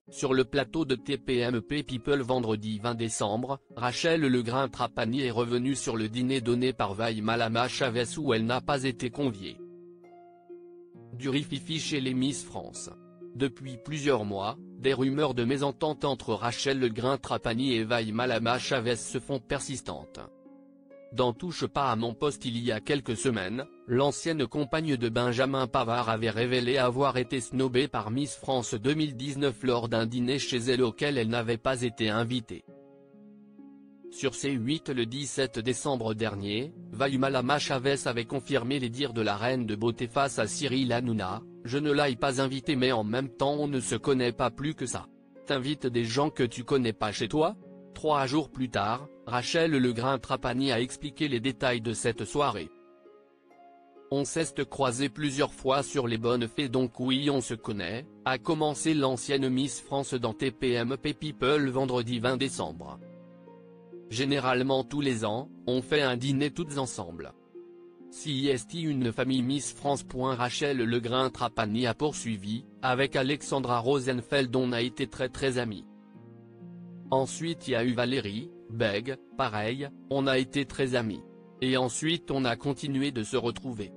Sur le plateau de TPMP People vendredi 20 décembre, Rachel Legrain-Trapani est revenue sur le dîner donné par Vaï Malama Chavez où elle n'a pas été conviée. Du rififi chez les Miss France. Depuis plusieurs mois, des rumeurs de mésentente entre Rachel Legrain-Trapani et Vaï Malama Chavez se font persistantes. Dans Touche pas à mon poste il y a quelques semaines, l'ancienne compagne de Benjamin Pavard avait révélé avoir été snobée par Miss France 2019 lors d'un dîner chez elle auquel elle n'avait pas été invitée. Sur C8 le 17 décembre dernier, Vaï Malama Chavez avait confirmé les dires de la reine de beauté face à Cyril Hanouna: « Je ne l'ai pas invité mais en même temps on ne se connaît pas plus que ça. T'invites des gens que tu connais pas chez toi ?» 3 jours plus tard, Rachel Legrain-Trapani a expliqué les détails de cette soirée. On s'est croisé plusieurs fois sur les bonnes fées donc oui on se connaît, a commencé l'ancienne Miss France dans TPMP People vendredi 20 décembre. Généralement tous les ans, on fait un dîner toutes ensemble. Si est une famille Miss France. Rachel Legrain-Trapani a poursuivi, avec Alexandra Rosenfeld on a été très amis. Ensuite il y a eu Valérie, Beg, pareil, on a été très amis. Et ensuite on a continué de se retrouver.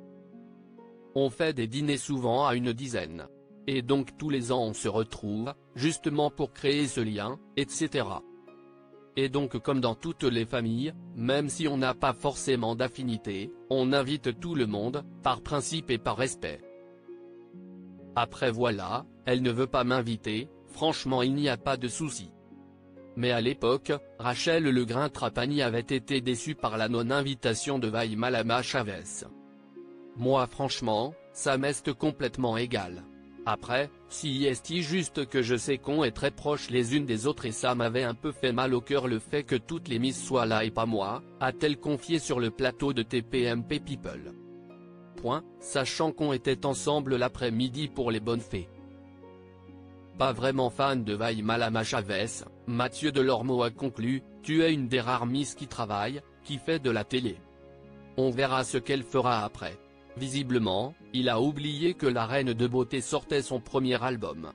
On fait des dîners souvent à une dizaine. Et donc tous les ans on se retrouve, justement pour créer ce lien, etc. Et donc comme dans toutes les familles, même si on n'a pas forcément d'affinité, on invite tout le monde, par principe et par respect. Après voilà, elle ne veut pas m'inviter, franchement il n'y a pas de souci. Mais à l'époque, Rachel Legrain-Trapani avait été déçue par la non-invitation de Vaï Malama Chavez. Moi franchement, ça m'est complètement égal. Après, si est juste que je sais qu'on est très proches les unes des autres et ça m'avait un peu fait mal au cœur le fait que toutes les Miss soient là et pas moi, a-t-elle confié sur le plateau de TPMP People. Sachant qu'on était ensemble l'après-midi pour les bonnes fées. Pas vraiment fan de Vaï Malama Chavez, Mathieu Delormeau a conclu: « Tu es une des rares Miss qui travaille, qui fait de la télé. On verra ce qu'elle fera après. » Visiblement, il a oublié que la reine de beauté sortait son premier album.